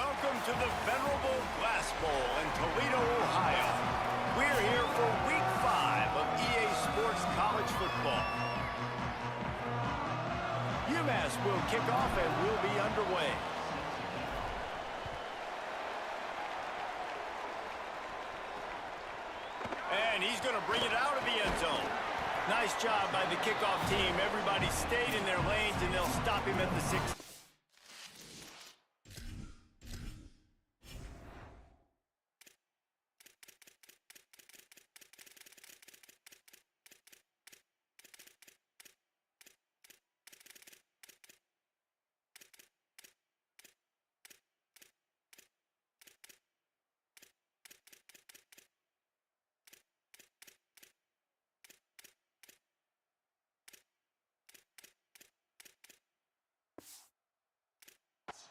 Welcome to the venerable Glass Bowl in Toledo, Ohio. We're here for Week 5 of EA Sports College Football. UMass will kick off and we'll be underway. And he's going to bring it out of the end zone. Nice job by the kickoff team. Everybody stayed in their lanes, and they'll stop him at the 6.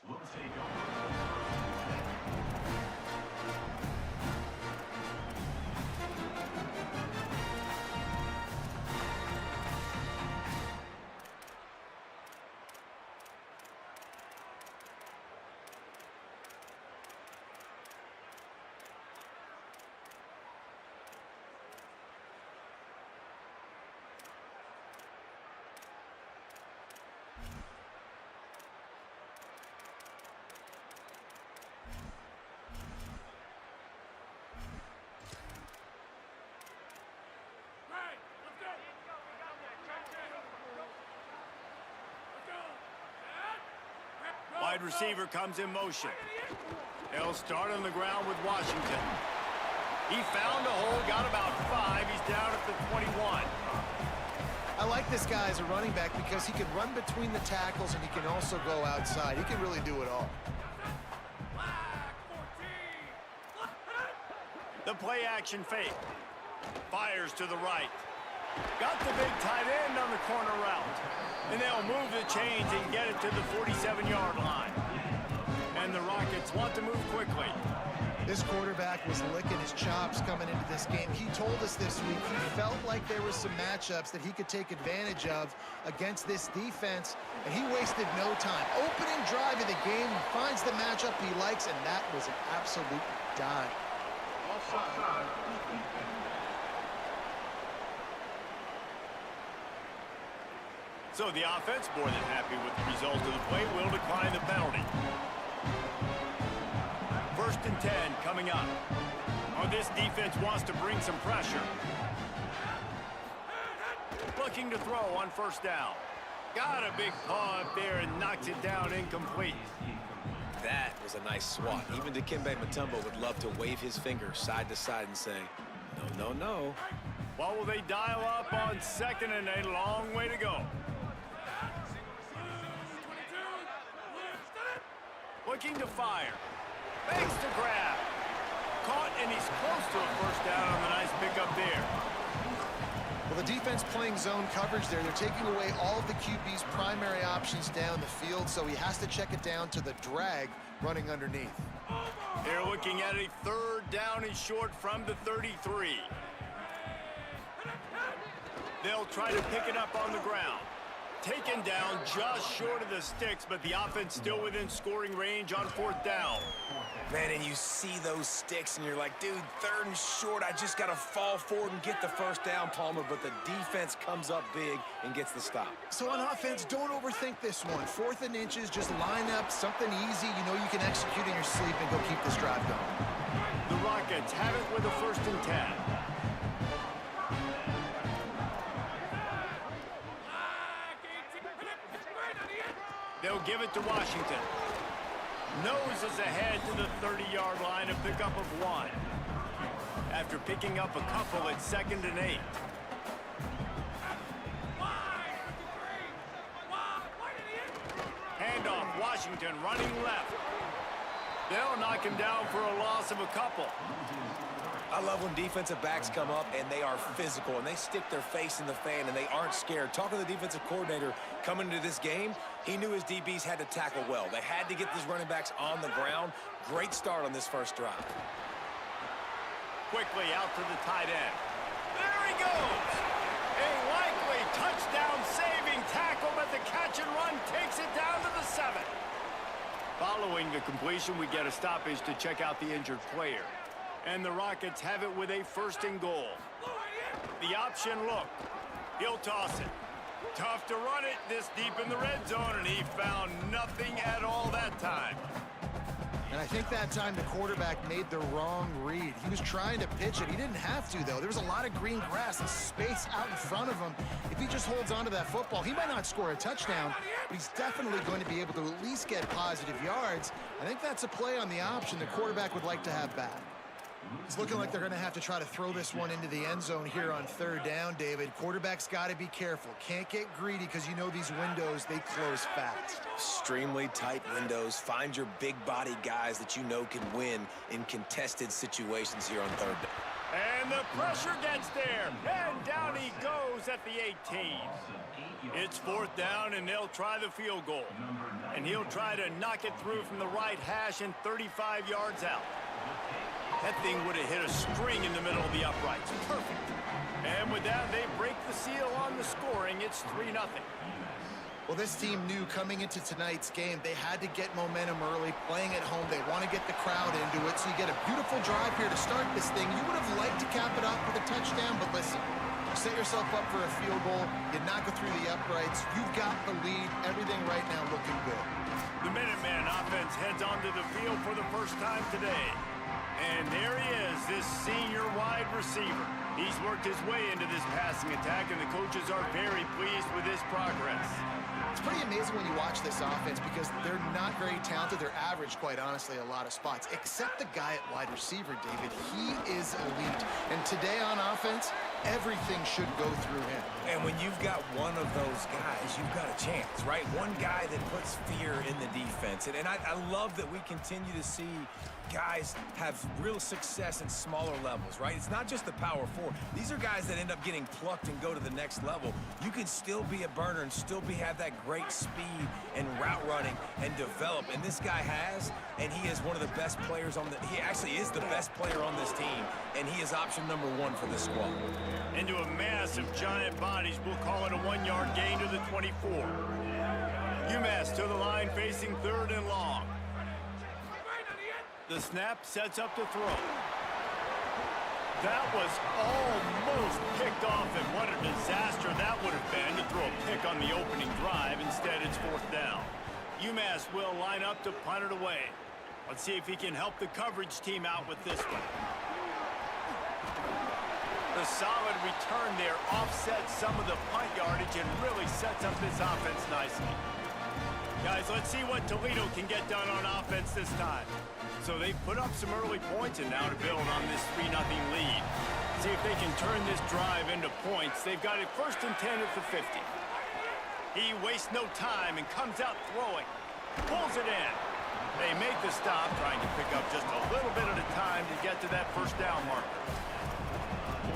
We'll take over. Wide receiver comes in motion. They'll start on the ground with Washington. He found a hole, got about 5. He's down at the 21. I like this guy as a running back because he can run between the tackles and he can also go outside. He can really do it all. The play action fake. Fires to the right. Got the big tight end on the corner route. And they'll move the chains and get it to the 47-yard line. And the Rockets want to move quickly. This quarterback was licking his chops coming into this game. He told us this week he felt like there were some matchups that he could take advantage of against this defense, and he wasted no time. Opening drive of the game, he finds the matchup he likes, and that was an absolute dime. Offside. So the offense, more than happy with the result of the play, will decline the penalty. 1st and 10 coming up. Oh, this defense wants to bring some pressure. Looking to throw on 1st down. Got a big paw up there and knocks it down incomplete. That was a nice swat. Even Dikembe Mutombo would love to wave his finger side to side and say, no, no, no. What will they dial up on 2nd and a long way to go? Looking to fire. Fakes to grab. Caught, and he's close to a 1st down on the nice pickup there. Well, the defense playing zone coverage there. They're taking away all of the QB's primary options down the field, so he has to check it down to the drag running underneath. They're looking at a 3rd down and short from the 33. They'll try to pick it up on the ground. Taken down just short of the sticks, but the offense still within scoring range on 4th down. Man, and you see those sticks, and you're like, dude, 3rd and short, I just got to fall forward and get the 1st down, Palmer, but the defense comes up big and gets the stop. So on offense, don't overthink this one. 4th and inches, just line up something easy you know you can execute in your sleep and go keep this drive going. The Rockets have it with a 1st and 10. They'll give it to Washington. Noses ahead to the 30-yard line, a pickup of 1. After picking up a couple at 2nd and 8. Handoff, Washington running left. They'll knock him down for a loss of a couple. I love when defensive backs come up and they are physical and they stick their face in the fan and they aren't scared. Talking to the defensive coordinator coming into this game, he knew his DBs had to tackle well. They had to get these running backs on the ground. Great start on this 1st drive. Quickly out to the tight end. There he goes! A likely touchdown-saving tackle, but the catch and run takes it down to the 7. Following the completion, we get a stoppage to check out the injured player. And the Rockets have it with a 1st and goal. The option look. He'll toss it. Tough to run it this deep in the red zone, and he found nothing at all that time. And I think that time the quarterback made the wrong read. He was trying to pitch it. He didn't have to, though. There was a lot of green grass and space out in front of him. If he just holds on to that football, he might not score a touchdown, but he's definitely going to be able to at least get positive yards. I think that's a play on the option the quarterback would like to have back. It's looking like they're going to have to try to throw this one into the end zone here on 3rd down, David. Quarterback's got to be careful. Can't get greedy because you know these windows, they close fast. Extremely tight windows. Find your big body guys that you know can win in contested situations here on 3rd down. And the pressure gets there. And down he goes at the 18. It's 4th down, and they'll try the field goal. And he'll try to knock it through from the right hash and 35 yards out. That thing would have hit a string in the middle of the uprights. Perfect. And with that, they break the seal on the scoring. It's 3-0. Well, this team knew coming into tonight's game they had to get momentum early, playing at home. They want to get the crowd into it, so you get a beautiful drive here to start this thing. You would have liked to cap it off with a touchdown, but listen, you set yourself up for a field goal, you knock it through the uprights, you've got the lead, everything right now looking good. The Minuteman offense heads onto the field for the first time today. And there he is, this senior wide receiver. He's worked his way into this passing attack, and the coaches are very pleased with his progress. It's pretty amazing when you watch this offense because they're not very talented. They're average, quite honestly, a lot of spots, except the guy at wide receiver, David. He is elite. And today on offense, everything should go through him. And when you've got one of those guys, you've got a chance, right? One guy that puts fear in the defense. And I love that we continue to see guys have real success in smaller levels, right? It's not just the power 4. These are guys that end up getting plucked and go to the next level. You can still be a burner and still have that great speed and route running and develop. And this guy has, and he is one of the best players on he actually is the best player on this team, and he is option number 1 for this squad. Into a mass of giant bodies, we'll call it a 1-yard gain to the 24. UMass to the line facing 3rd and long. The snap sets up to throw. That was almost picked off, and what a disaster that would have been to throw a pick on the opening drive. Instead, it's 4th down. UMass will line up to punt it away. Let's see if he can help the coverage team out with this one. The solid return there offsets some of the punt yardage and really sets up this offense nicely. Guys, let's see what Toledo can get done on offense this time. So they've put up some early points, and now to build on this 3-0 lead. See if they can turn this drive into points. They've got it 1st and 10 at the 50. He wastes no time and comes out throwing. Pulls it in. They make the stop, trying to pick up just a little bit at a time to get to that 1st down marker.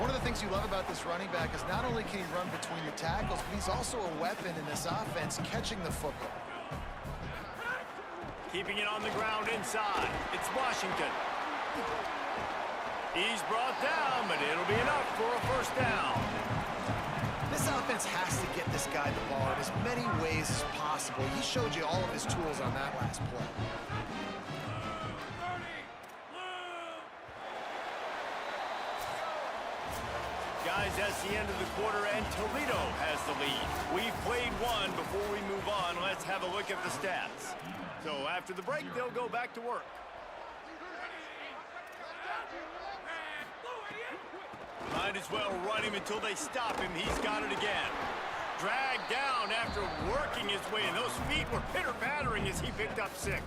One of the things you love about this running back is not only can he run between the tackles, but he's also a weapon in this offense, catching the football. Keeping it on the ground inside. It's Washington. He's brought down, but it'll be enough for a 1st down. This offense has to get this guy the ball in as many ways as possible. He showed you all of his tools on that last play. Guys, that's the end of the quarter, and Toledo has the lead. We've played one. Before we move on, let's have a look at the stats. So after the break, they'll go back to work. Might as well run him until they stop him. He's got it again. Dragged down after working his way, and those feet were pitter-pattering as he picked up 6.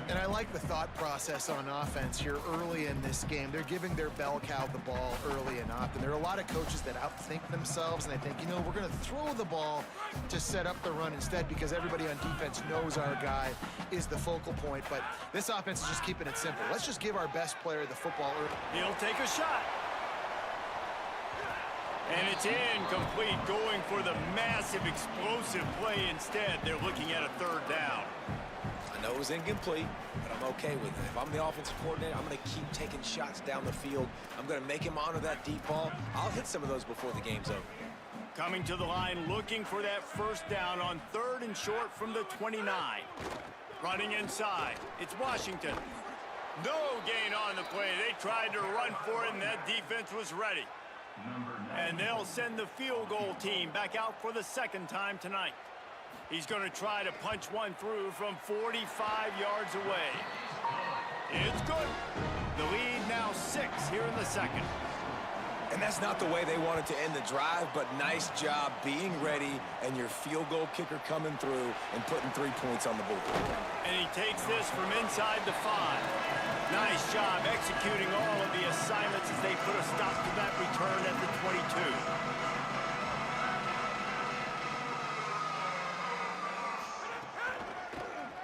And I like the thought process on offense here early in this game. They're giving their bell cow the ball early and often. There are a lot of coaches that outthink themselves, and they think, you know, we're going to throw the ball to set up the run instead because everybody on defense knows our guy is the focal point. But this offense is just keeping it simple. Let's just give our best player the football early. He'll take a shot. And it's incomplete, going for the massive explosive play instead. They're looking at a 3rd down. I know it was incomplete, but I'm okay with it. If I'm the offensive coordinator, I'm going to keep taking shots down the field. I'm going to make him honor that deep ball. I'll hit some of those before the game's over. Coming to the line, looking for that 1st down on 3rd and short from the 29. Running inside. It's Washington. No gain on the play. They tried to run for it, and that defense was ready. And they'll send the field goal team back out for the second time tonight. He's going to try to punch one through from 45 yards away. It's good. The lead now 6 here in the second. And that's not the way they wanted to end the drive, but nice job being ready and your field goal kicker coming through and putting 3 points on the board. And he takes this from inside the 5. Nice job executing all of the assignments as they put a stop to that return at the 22.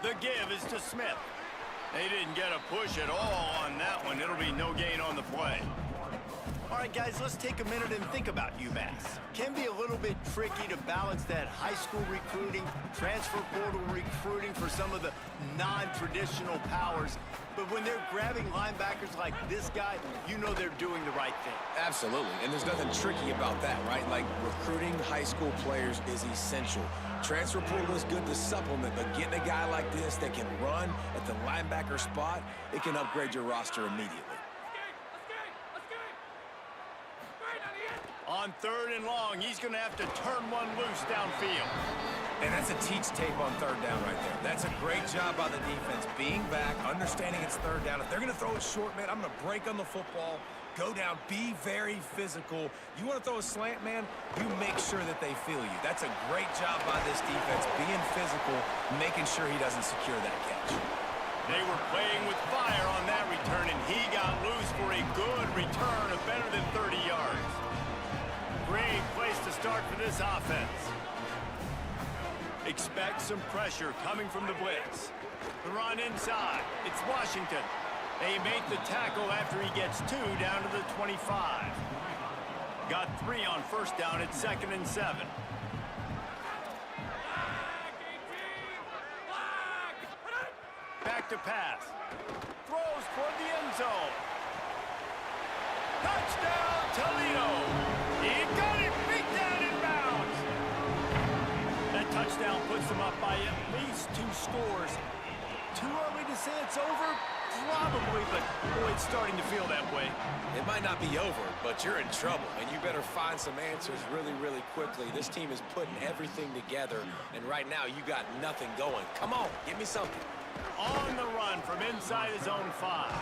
The give is to Smith. They didn't get a push at all on that one. It'll be no gain on the play. All right, guys, let's take a minute and think about UMass. Can be a little bit tricky to balance that high school recruiting, transfer portal recruiting for some of the non-traditional powers. But when they're grabbing linebackers like this guy, you know they're doing the right thing. Absolutely, and there's nothing tricky about that, right? Like, recruiting high school players is essential. Transfer portal is good to supplement, but getting a guy like this that can run at the linebacker spot, it can upgrade your roster immediately. On 3rd and long, he's going to have to turn one loose downfield. And that's a teach tape on 3rd down right there. That's a great job by the defense, being back, understanding it's 3rd down. If they're going to throw it short, man, I'm going to break on the football, go down, be very physical. You want to throw a slant, man, you make sure that they feel you. That's a great job by this defense, being physical, making sure he doesn't secure that catch. They were playing with fire on that return, and he got loose for a good return of better than 30 yards. Great place to start for this offense. Expect some pressure coming from the blitz. The run inside. It's Washington. They make the tackle after he gets 2 down to the 25. Got 3 on 1st down at 2nd and 7. Back to pass. Throws toward the end zone. Touchdown, Toledo. He got it, beat down in bounds. That touchdown puts them up by at least 2 scores. Too early to say it's over? Probably, but boy, it's starting to feel that way. It might not be over, but you're in trouble, and you better find some answers really, really quickly. This team is putting everything together, and right now you got nothing going. Come on, give me something. On the run from inside his own 5.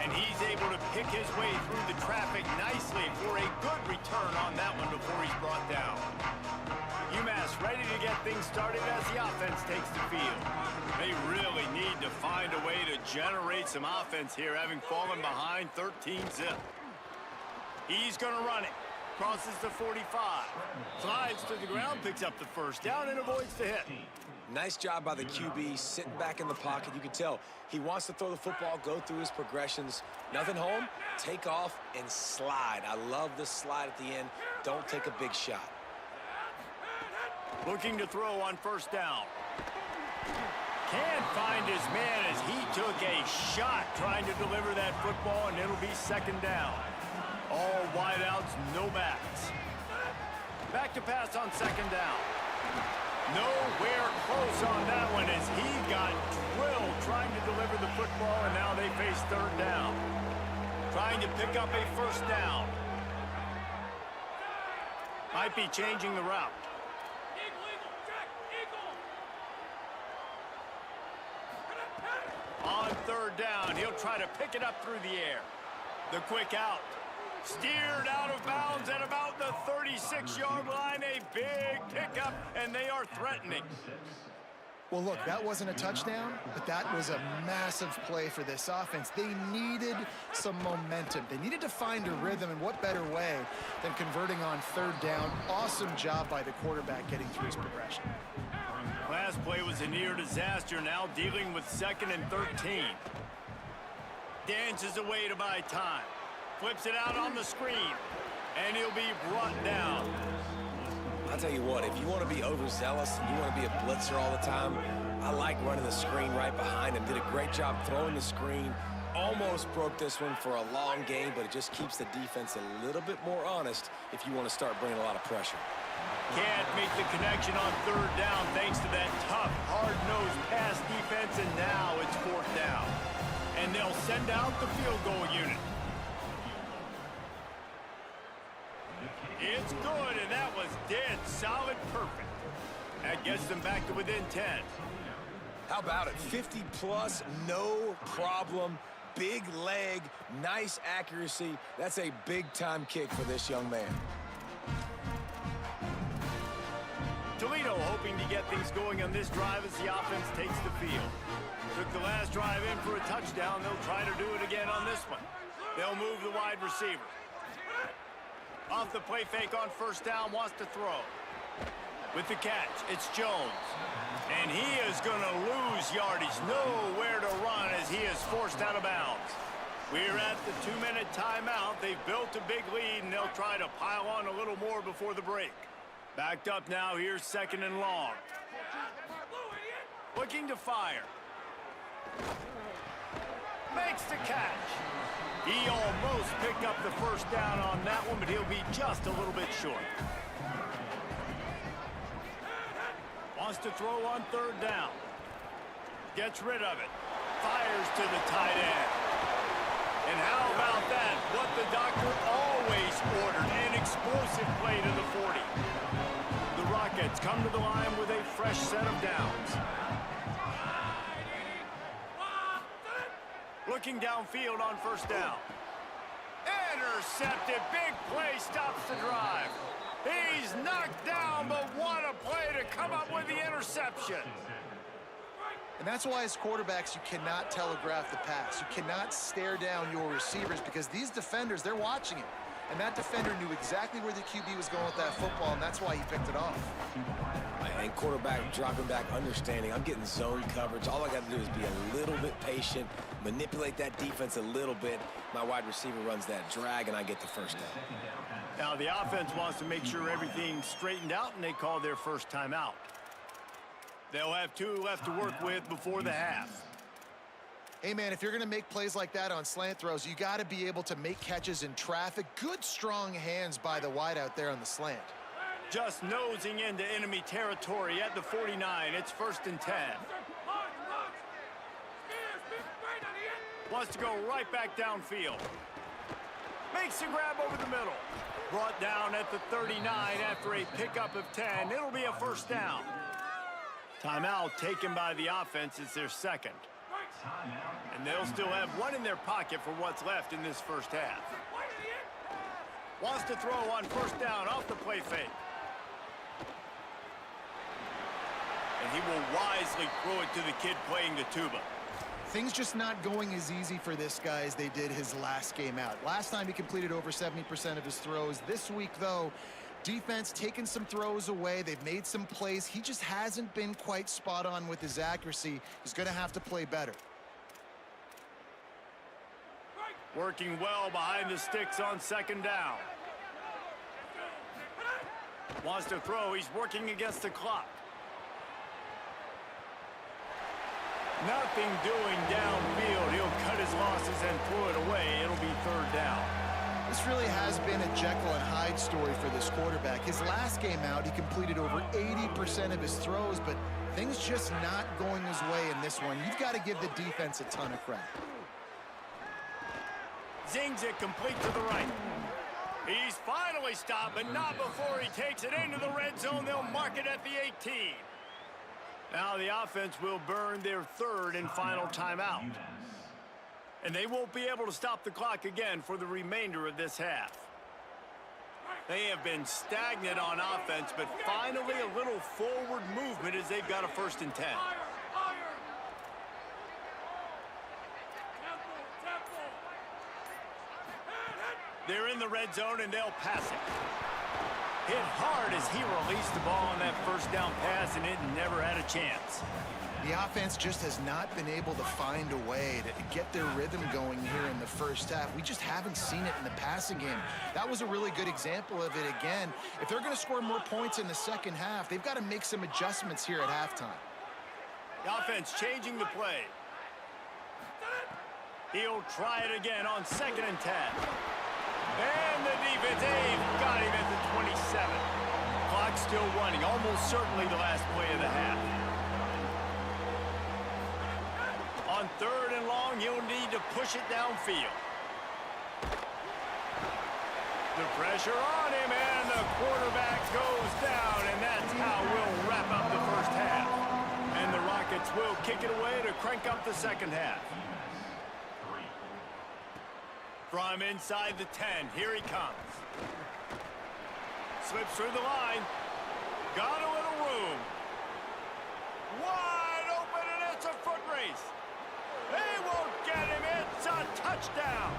And he's able to pick his way through the traffic nicely for a good return on that one before he's brought down. UMass ready to get things started as the offense takes the field. They really need to find a way to generate some offense here, having fallen behind 13-0. He's going to run it. Crosses the 45. Slides to the ground, picks up the 1st down, and avoids the hit. Nice job by the QB, sitting back in the pocket. You can tell he wants to throw the football, go through his progressions. Nothing home, take off, and slide. I love the slide at the end. Don't take a big shot. Looking to throw on 1st down. Can't find his man as he took a shot trying to deliver that football, and it'll be 2nd down. All wideouts, no backs. Back to pass on 2nd down. Nowhere close on that one as he got drilled trying to deliver the football, and now they face 3rd down. Trying to pick up a 1st down. Might be changing the route. On 3rd down, he'll try to pick it up through the air. The quick out. Steered out of bounds at about the 36-yard line. A big pickup, and they are threatening. Well, look, that wasn't a touchdown, but that was a massive play for this offense. They needed some momentum. They needed to find a rhythm, and what better way than converting on 3rd down. Awesome job by the quarterback getting through his progression. Last play was a near disaster, now dealing with 2nd and 13. Dances away to buy time. Flips it out on the screen, and he'll be brought down. I'll tell you what, if you want to be overzealous and you want to be a blitzer all the time, I like running the screen right behind him. Did a great job throwing the screen, almost broke this one for a long game, but it just keeps the defense a little bit more honest if you want to start bringing a lot of pressure. Can't make the connection on third down thanks to that tough, hard-nosed pass defense, and now it's fourth down. And they'll send out the field goal unit. It's good, and that was dead solid perfect. That gets them back to within 10. How about it? 50-plus, no problem. Big leg, nice accuracy. That's a big-time kick for this young man. Toledo hoping to get things going on this drive as the offense takes the field. Took the last drive in for a touchdown. They'll try to do it again on this one. They'll move the wide receiver. Off the play fake on first down, wants to throw. With the catch, it's Jones. And he is going to lose yardage. Nowhere to run as he is forced out of bounds. We're at the 2-minute timeout. They've built a big lead, and they'll try to pile on a little more before the break. Backed up now, here's second and long. Looking to fire. Makes the catch. He almost picked up the first down on that one, but he'll be just a little bit short. Wants to throw on third down. Gets rid of it. Fires to the tight end. And how about that? What the doctor always ordered, an explosive play to the 40. The Rockets come to the line with a fresh set of downs. Looking downfield on first down. Intercepted. Big play stops the drive. He's knocked down, but what a play to come up with the interception. And that's why as quarterbacks, you cannot telegraph the pass. You cannot stare down your receivers because these defenders, they're watching it. And that defender knew exactly where the QB was going with that football, and that's why he picked it off. And quarterback dropping back, understanding I'm getting zone coverage. All I got to do is be a little bit patient, manipulate that defense a little bit. My wide receiver runs that drag, and I get the first down. Now the offense wants to make sure everything's straightened out, and they call their first timeout. They'll have 2 left to work with before the half. Hey, man, if you're going to make plays like that on slant throws, you got to be able to make catches in traffic. Good, strong hands by the wide out there on the slant. Just nosing into enemy territory at the 49. It's first and 10. Wants to go right back downfield. Makes a grab over the middle. Brought down at the 39 after a pickup of 10. It'll be a first down. Timeout taken by the offense. It's their second. And they'll still have 1 in their pocket for what's left in this first half. Wants to throw on first down off the play fake. And he will wisely throw it to the kid playing the tuba. Things just not going as easy for this guy as they did his last game out. Last time he completed over 70% of his throws. This week, though, defense taking some throws away. They've made some plays. He just hasn't been quite spot on with his accuracy. He's going to have to play better. Working well behind the sticks on second down. Wants to throw. He's working against the clock. Nothing doing downfield. He'll cut his losses and throw it away. It'll be third down. This really has been a Jekyll and Hyde story for this quarterback. His last game out, he completed over 80% of his throws, but things just not going his way in this one. You've got to give the defense a ton of credit. Zings it complete to the right. He's finally stopped, but not before he takes it into the red zone. They'll mark it at the 18. Now the offense will burn their third and final timeout. And they won't be able to stop the clock again for the remainder of this half. They have been stagnant on offense, but finally a little forward movement as they've got a first and 10. They're in the red zone, and they'll pass it. Hit hard as he released the ball on that first down pass, and it never had a chance. The offense just has not been able to find a way to get their rhythm going here in the first half. We just haven't seen it in the passing game. That was a really good example of it again. If they're going to score more points in the second half, they've got to make some adjustments here at halftime. The offense changing the play. He'll try it again on 2nd and 10. And the defense, they've got him at the 27. Clock still running, almost certainly the last play of the half. On 3rd and long, he'll need to push it downfield. The pressure on him, and the quarterback goes down, and that's how we'll wrap up the first half. And the Rockets will kick it away to crank up the second half. From inside the 10, here he comes. Slips through the line. Got a little room. Wide open, and it's a foot race. They won't get him. It's a touchdown.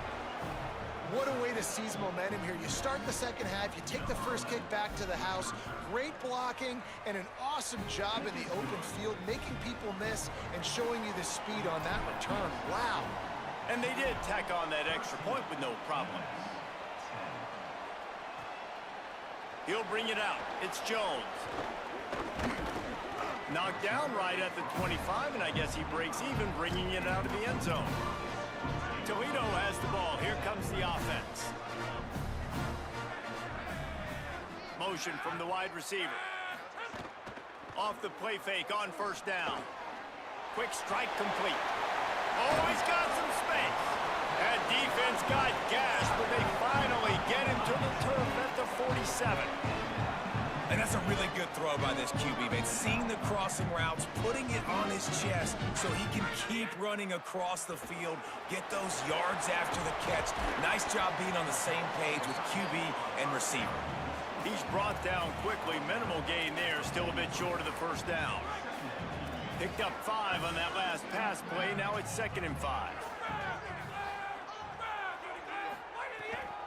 What a way to seize momentum here. You start the second half, you take the first kick back to the house, great blocking, and an awesome job in the open field, making people miss and showing you the speed on that return. Wow. And they did tack on that extra point with no problem. He'll bring it out. It's Jones. Knocked down right at the 25, and I guess he breaks even, bringing it out of the end zone. Toledo has the ball. Here comes the offense. Motion from the wide receiver. Off the play fake on 1st down. Quick strike complete. Oh, he's got some space. That defense got gashed, but they finally get him to the turf at the 47. And that's a really good throw by this QB, man. Seeing the crossing routes, putting it on his chest so he can keep running across the field, get those yards after the catch. Nice job being on the same page with QB and receiver. He's brought down quickly. Minimal gain there, still a bit short of the 1st down. Picked up 5 on that last pass play. Now it's 2nd and 5.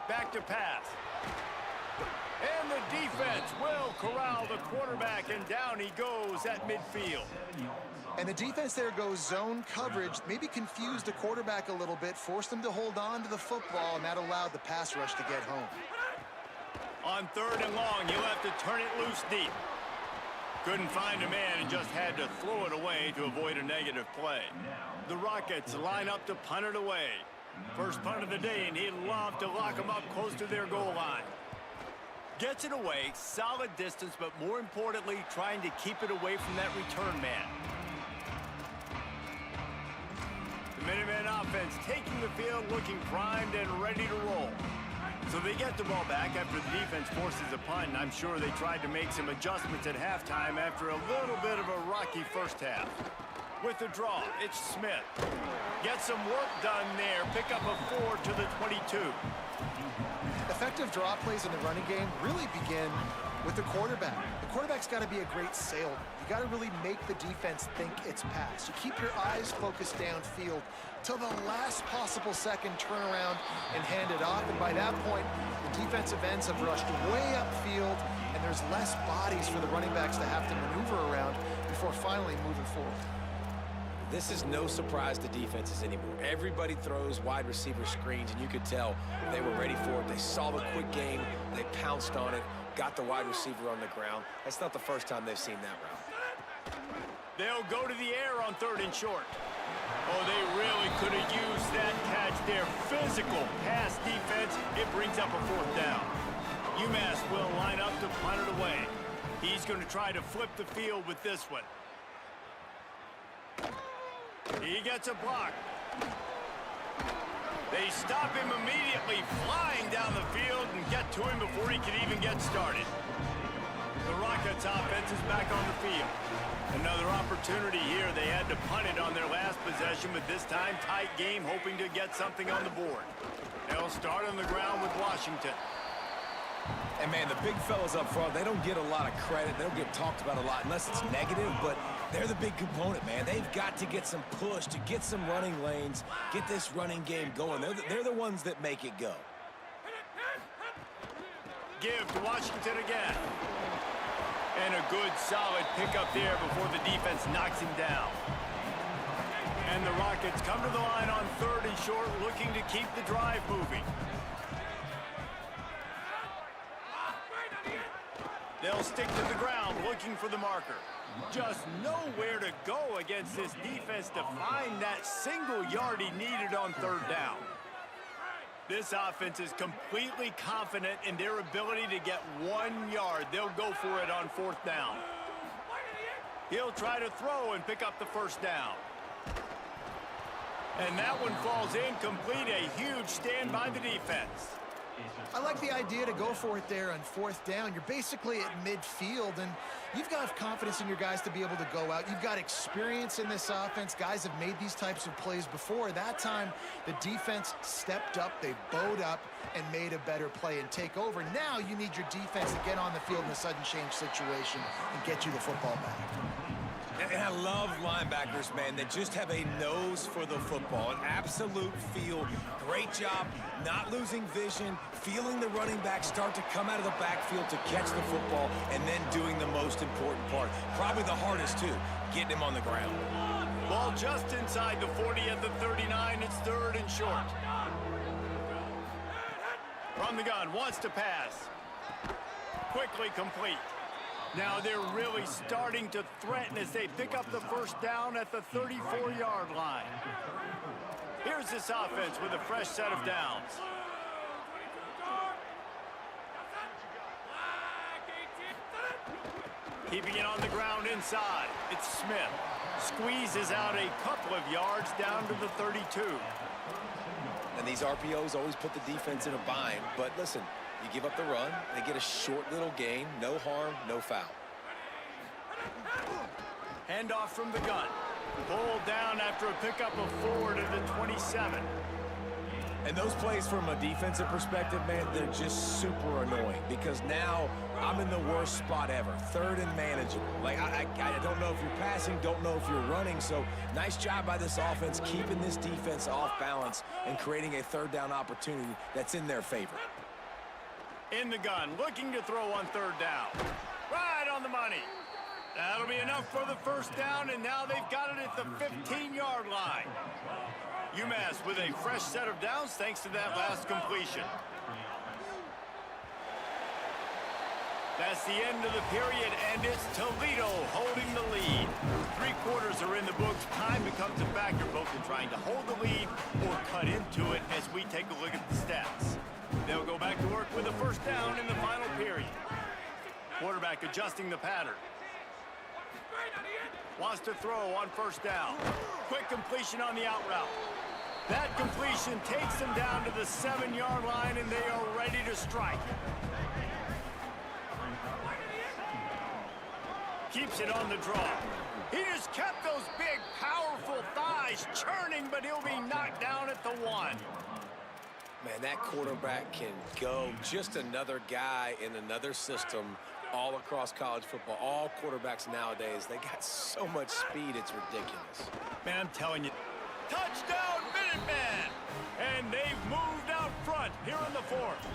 Back to pass. And the defense will corral the quarterback, and down he goes at midfield. And the defense there goes zone coverage, maybe confused the quarterback a little bit, forced him to hold on to the football, and that allowed the pass rush to get home. On 3rd and long, you'll have to turn it loose deep. Couldn't find a man and just had to throw it away to avoid a negative play. The Rockets line up to punt it away. First punt of the day, and he'd love to lock them up close to their goal line. Gets it away, solid distance, but more importantly, trying to keep it away from that return man. The Minutemen offense taking the field, looking primed and ready to roll. So they get the ball back after the defense forces a punt, and I'm sure they tried to make some adjustments at halftime after a little bit of a rocky first half. With the draw, it's Smith. Get some work done there. Pick up a 4 to the 22. Effective draw plays in the running game really begin with the quarterback. The quarterback's got to be a great salesman. You got to really make the defense think it's pass. You keep your eyes focused downfield till the last possible second, turn around and hand it off. And by that point, the defensive ends have rushed way upfield, and there's less bodies for the running backs to have to maneuver around before finally moving forward. This is no surprise to defenses anymore. Everybody throws wide receiver screens, and you could tell they were ready for it. They saw the quick game. They pounced on it, got the wide receiver on the ground. That's not the first time they've seen that route. They'll go to the air on 3rd and short. Oh, they really could have used that catch there. Physical pass defense. It brings up a 4th down. UMass will line up to punt it away. He's going to try to flip the field with this one. He gets a block. They stop him immediately, flying down the field and get to him before he can even get started. The Rockets offense is back on the field. Another opportunity here. They had to punt it on their last possession, but this time tight game, hoping to get something on the board. They'll start on the ground with Washington. And, man, the big fellas up front, they don't get a lot of credit. They don't get talked about a lot unless it's negative, but they're the big component, man. They've got to get some push, to get some running lanes, get this running game going. They're the ones that make it go. Give to Washington again. And a good, solid pickup there before the defense knocks him down. And the Rockets come to the line on 3rd and short, looking to keep the drive moving. They'll stick to the ground looking for the marker. Just nowhere to go against this defense to find that single yard he needed on third down. This offense is completely confident in their ability to get 1 yard. They'll go for it on fourth down. He'll try to throw and pick up the first down. And that one falls incomplete. A huge stand by the defense. I like the idea to go for it there on fourth down. You're basically at midfield, and you've got confidence in your guys to be able to go out. You've got experience in this offense. Guys have made these types of plays before. That time, the defense stepped up, they bowed up, and made a better play and take over. Now you need your defense to get on the field in a sudden change situation and get you the football back. And I love linebackers, man. They just have a nose for the football, an absolute feel. Great job not losing vision, feeling the running back start to come out of the backfield to catch the football, and then doing the most important part. Probably the hardest, too, getting him on the ground. Ball just inside the 40 at the 39. It's third and short. From the gun, wants to pass. Quickly complete. Now they're really starting to threaten as they pick up the first down at the 34-yard line. Here's this offense with a fresh set of downs. Keeping it on the ground inside. It's Smith. Squeezes out a couple of yards down to the 32. And these RPOs always put the defense in a bind. But listen, you give up the run, they get a short little gain, no harm, no foul. Handoff from the gun. Pulled down after a pickup of 4 to the 27. And those plays from a defensive perspective, man, they're just super annoying because now I'm in the worst spot ever. Third and manageable. Like, I don't know if you're passing, don't know if you're running. So nice job by this offense keeping this defense off balance and creating a third down opportunity that's in their favor. In the gun, looking to throw on third down. Right on the money. That'll be enough for the first down, and now they've got it at the 15-yard line. UMass with a fresh set of downs thanks to that last completion. That's the end of the period, and it's Toledo holding the lead. 3 quarters are in the books. Time becomes a factor both in trying to hold the lead or cut into it as we take a look at the stats. They'll go back to work with a first down in the final period. Quarterback adjusting the pattern. Wants to throw on first down. Quick completion on the out route. That completion takes them down to the 7-yard line, and they are ready to strike. Keeps it on the draw. He just kept those big, powerful thighs churning, but he'll be knocked down at the 1. Man, that quarterback can go. Just another guy in another system all across college football. All quarterbacks nowadays, they got so much speed, it's ridiculous. Man, I'm telling you. Touchdown, Minutemen! And they've moved out front here in the 4th.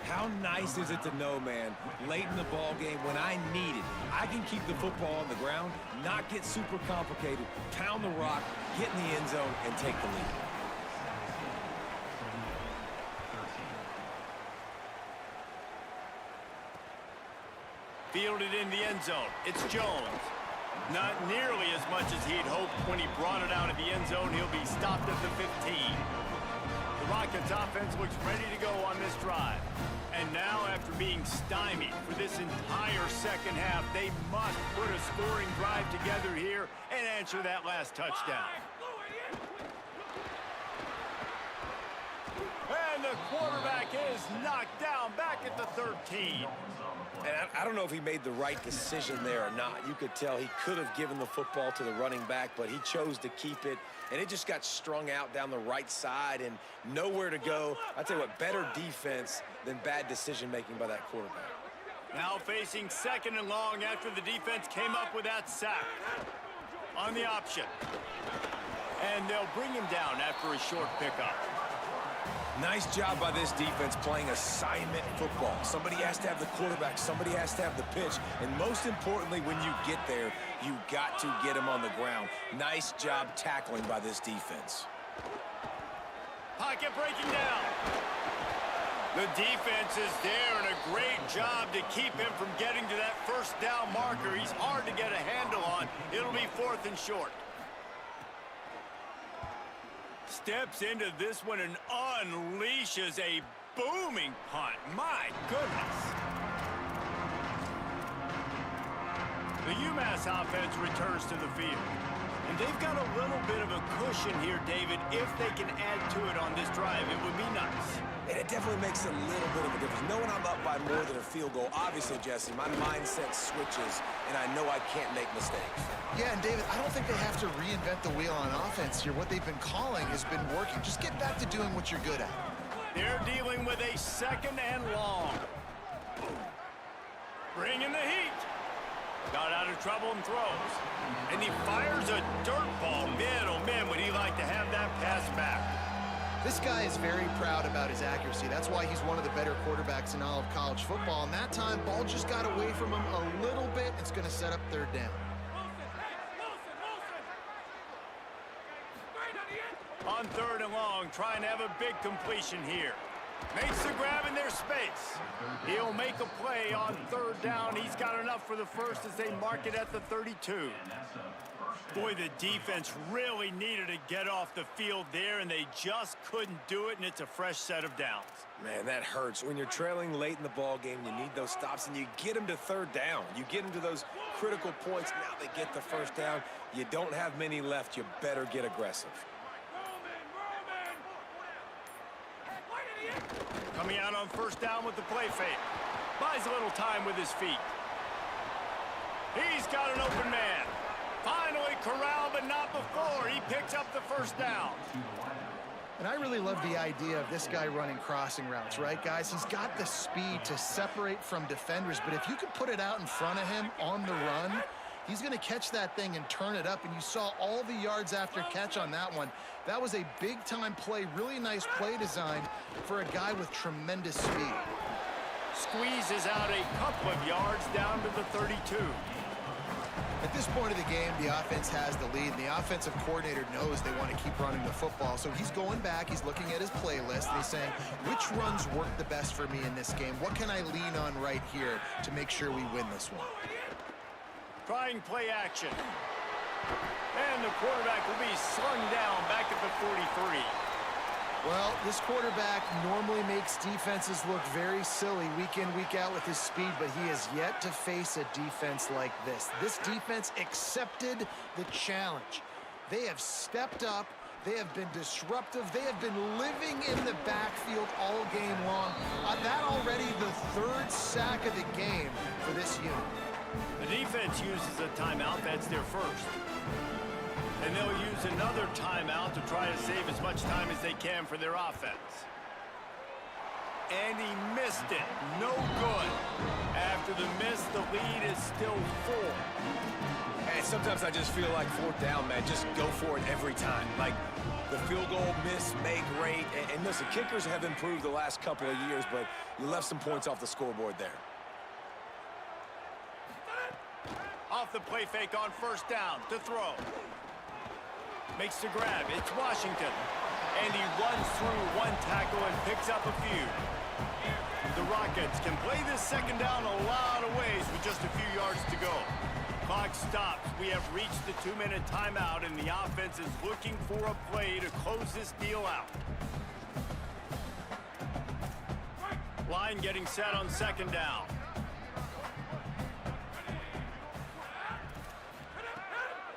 How nice is it to know, man, late in the ball game when I need it, I can keep the football on the ground, not get super complicated, pound the rock, get in the end zone, and take the lead. Fielded in the end zone. It's Jones. Not nearly as much as he'd hoped when he brought it out of the end zone. He'll be stopped at the 15. The Rockets offense looks ready to go on this drive. And now, after being stymied for this entire second half, they must put a scoring drive together here and answer that last touchdown. And the quarterback is knocked down back at the 13. And I don't know if he made the right decision there or not. You could tell he could have given the football to the running back, but he chose to keep it, and it just got strung out down the right side and nowhere to go. I tell you what, better defense than bad decision-making by that quarterback. Now facing 2nd and long after the defense came up with that sack. On the option. And they'll bring him down after a short pickup. Nice job by this defense playing assignment football. Somebody has to have the quarterback, somebody has to have the pitch, and most importantly, when you get there, you got to get him on the ground. Nice job tackling by this defense. Pocket breaking down. The defense is there, and a great job to keep him from getting to that first down marker. He's hard to get a handle on. It'll be 4th and short. Steps into this one and unleashes a booming punt. My goodness. The UMass offense returns to the field. And they've got a little bit of a cushion here, David. If they can add to it on this drive, it would be nice. And it definitely makes a little bit of a difference. Knowing I'm up by more than a field goal, obviously, Jesse, my mindset switches, and I know I can't make mistakes. Yeah, and David, I don't think they have to reinvent the wheel on offense here. What they've been calling has been working. Just get back to doing what you're good at. They're dealing with a 2nd and long. Bringing the heat. Got out of trouble and throws. And he fires a dirt ball. Man, oh man, would he like to have that pass back. This guy is very proud about his accuracy. That's why he's one of the better quarterbacks in all of college football. And that time, ball just got away from him a little bit. It's going to set up 3rd down. On 3rd and long, trying to have a big completion here. Makes the grab in their space. He'll make a play on 3rd down. He's got enough for the first as they mark it at the 32. Boy, the defense really needed to get off the field there, and they just couldn't do it, and it's a fresh set of downs. Man, that hurts. When you're trailing late in the ball game, you need those stops, and you get them to 3rd down. You get them to those critical points. Now they get the 1st down. You don't have many left. You better get aggressive. Coming out on 1st down with the play fake. Buys a little time with his feet. He's got an open man. Finally corralled, but not before. He picks up the 1st down. And I really love the idea of this guy running crossing routes, right, guys? He's got the speed to separate from defenders, but if you can put it out in front of him on the run, he's going to catch that thing and turn it up, and you saw all the yards after catch on that one. That was a big-time play, really nice play design for a guy with tremendous speed. Squeezes out a couple of yards down to the 32. At this point of the game, the offense has the lead, and the offensive coordinator knows they want to keep running the football. So he's going back, he's looking at his playlist, and he's saying, which runs work the best for me in this game? What can I lean on right here to make sure we win this one? Trying play action. And the quarterback will be slung down back at the 43. Well, this quarterback normally makes defenses look very silly week in, week out with his speed, but he has yet to face a defense like this. This defense accepted the challenge. They have stepped up. They have been disruptive. They have been living in the backfield all game long. That already the 3rd sack of the game for this unit. The defense uses a timeout. That's their first. And they'll use another timeout to try to save as much time as they can for their offense. And he missed it. No good. After the miss, the lead is still 4. And sometimes I just feel like 4th down, man. Just go for it every time. Like the field goal miss, make rate. And listen, kickers have improved the last couple of years, but you left some points off the scoreboard there. Off the play fake on 1st down to throw. Makes the grab. It's Washington. And he runs through one tackle and picks up a few. The Rockets can play this 2nd down a lot of ways with just a few yards to go. Clock stops. We have reached the 2-minute timeout, and the offense is looking for a play to close this deal out. Line getting set on 2nd down.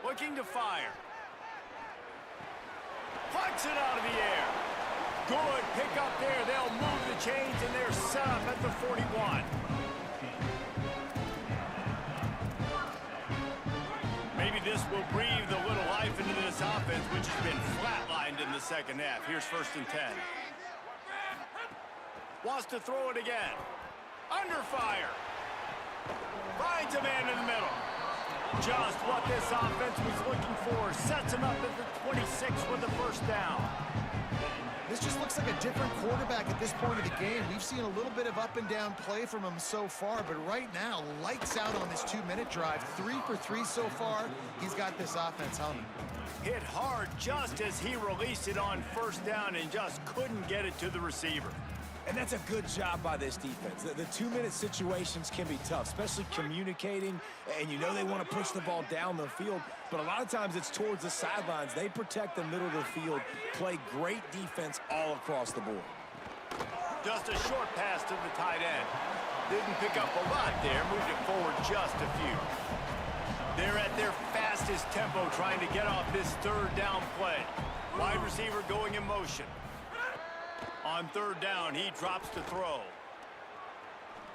Looking to fire. Plucks it out of the air. Good pick up there. They'll move the chains, and they're set up at the 41. Maybe this will breathe a little life into this offense, which has been flatlined in the 2nd half. Here's 1st and 10. Wants to throw it again. Under fire. Finds a man in the middle. Just what this offense was looking for. Sets him up at the 26 with the 1st down. This just looks like a different quarterback at this point of the game. We've seen a little bit of up and down play from him so far, but right now, lights out on this 2-minute drive. 3 for 3 so far. He's got this offense humming. Hit hard just as he released it on 1st down and just couldn't get it to the receiver. And that's a good job by this defense. The 2-minute situations can be tough, especially communicating, and you know they want to push the ball down the field, but a lot of times it's towards the sidelines. They protect the middle of the field, play great defense all across the board. Just a short pass to the tight end. Didn't pick up a lot there, moved it forward just a few. They're at their fastest tempo trying to get off this third down play. Wide receiver going in motion. On third down, he drops to throw.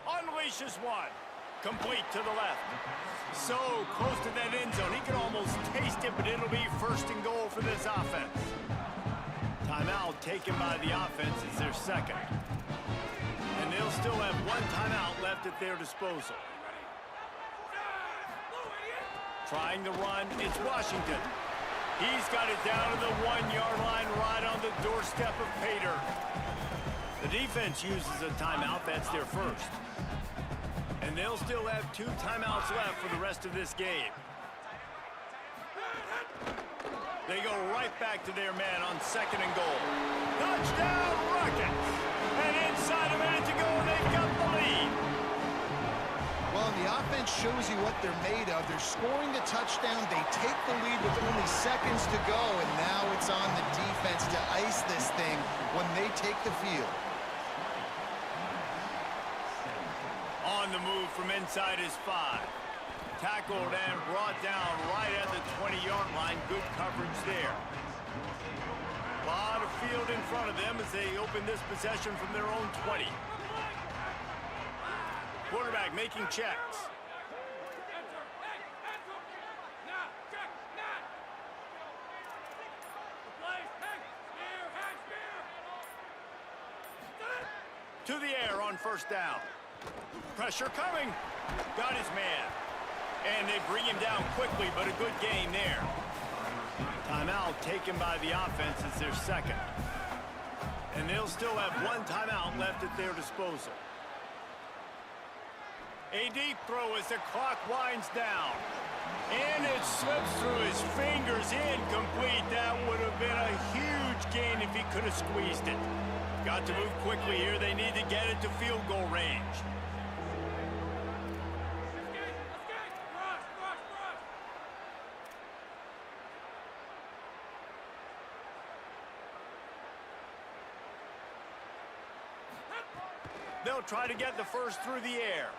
Unleashes one. Complete to the left. So close to that end zone. He can almost taste it, but it'll be first and goal for this offense. Timeout taken by the offense is their second. And they'll still have one timeout left at their disposal. Trying to run, it's Washington. He's got it down to the 1-yard line right on the doorstep of Pater. The defense uses a timeout. That's their first. And they'll still have 2 timeouts left for the rest of this game. They go right back to their man on second and goal. Touchdown, Rockets! And inside a minute to go, they've got the lead. Well, the offense shows you what they're made of. They're scoring the touchdown. They take the lead with only seconds to go, and now it's on the defense to ice this thing when they take the field. On the move from inside his 5. Tackled and brought down right at the 20-yard line. Good coverage there. A lot of field in front of them as they open this possession from their own 20. Quarterback making checks. To the air on first down. Pressure coming. Got his man. And they bring him down quickly, but a good gain there. Timeout taken by the offense is their second. And they'll still have one timeout left at their disposal. A deep throw as the clock winds down. And it slips through his fingers, incomplete. That would have been a huge gain if he could have squeezed it. Got to move quickly here. They need to get it to field goal range. They'll try to get the first through the air.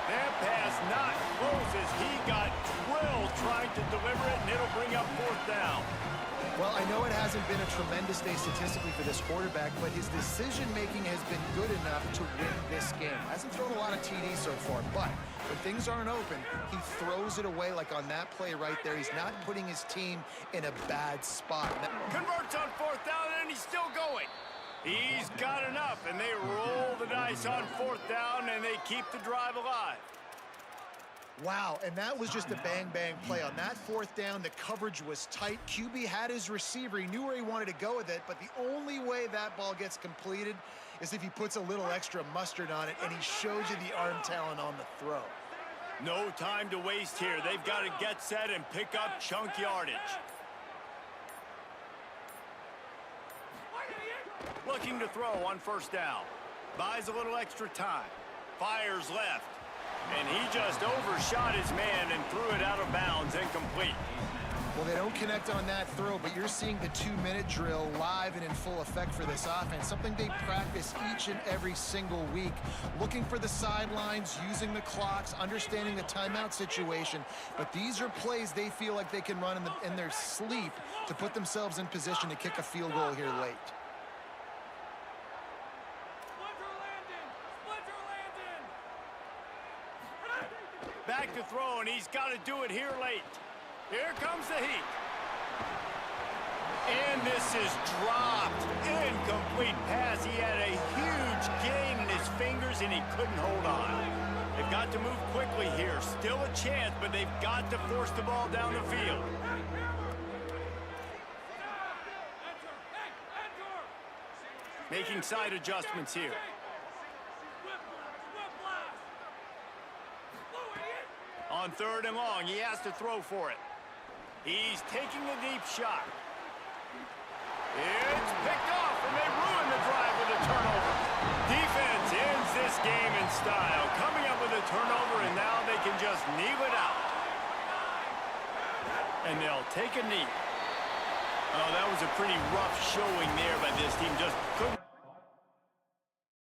That pass not close as he got drilled trying to deliver it, and it'll bring up fourth down. Well, I know it hasn't been a tremendous day statistically for this quarterback, but his decision-making has been good enough to win this game. Hasn't thrown a lot of TDs so far, but when things aren't open, he throws it away like on that play right there. He's not putting his team in a bad spot. Converts on fourth down, and he's still going. He's got enough, and they roll the dice on fourth down, and they keep the drive alive. Wow, and that was just a bang-bang play. On that fourth down, the coverage was tight. QB had his receiver. He knew where he wanted to go with it, but the only way that ball gets completed is if he puts a little extra mustard on it, and he shows you the arm talent on the throw. No time to waste here. They've got to get set and pick up chunk yardage. Looking to throw on first down. Buys a little extra time. Fires left. And he just overshot his man and threw it out of bounds, incomplete. Well, they don't connect on that throw, but you're seeing the 2-minute drill live and in full effect for this offense, something they practice each and every single week, looking for the sidelines, using the clocks, understanding the timeout situation. But these are plays they feel like they can run in their sleep to put themselves in position to kick a field goal here late. Back to throw, and he's got to do it here late. Here comes the heat. And this is dropped. Incomplete pass. He had a huge gain in his fingers, and he couldn't hold on. They've got to move quickly here. Still a chance, but they've got to force the ball down the field. Making side adjustments here. On third and long, he has to throw for it. He's taking a deep shot. It's picked off, and they ruin the drive with a turnover. Defense ends this game in style, coming up with a turnover, and now they can just kneel it out. And they'll take a knee. Oh, that was a pretty rough showing there by this team. Just couldn't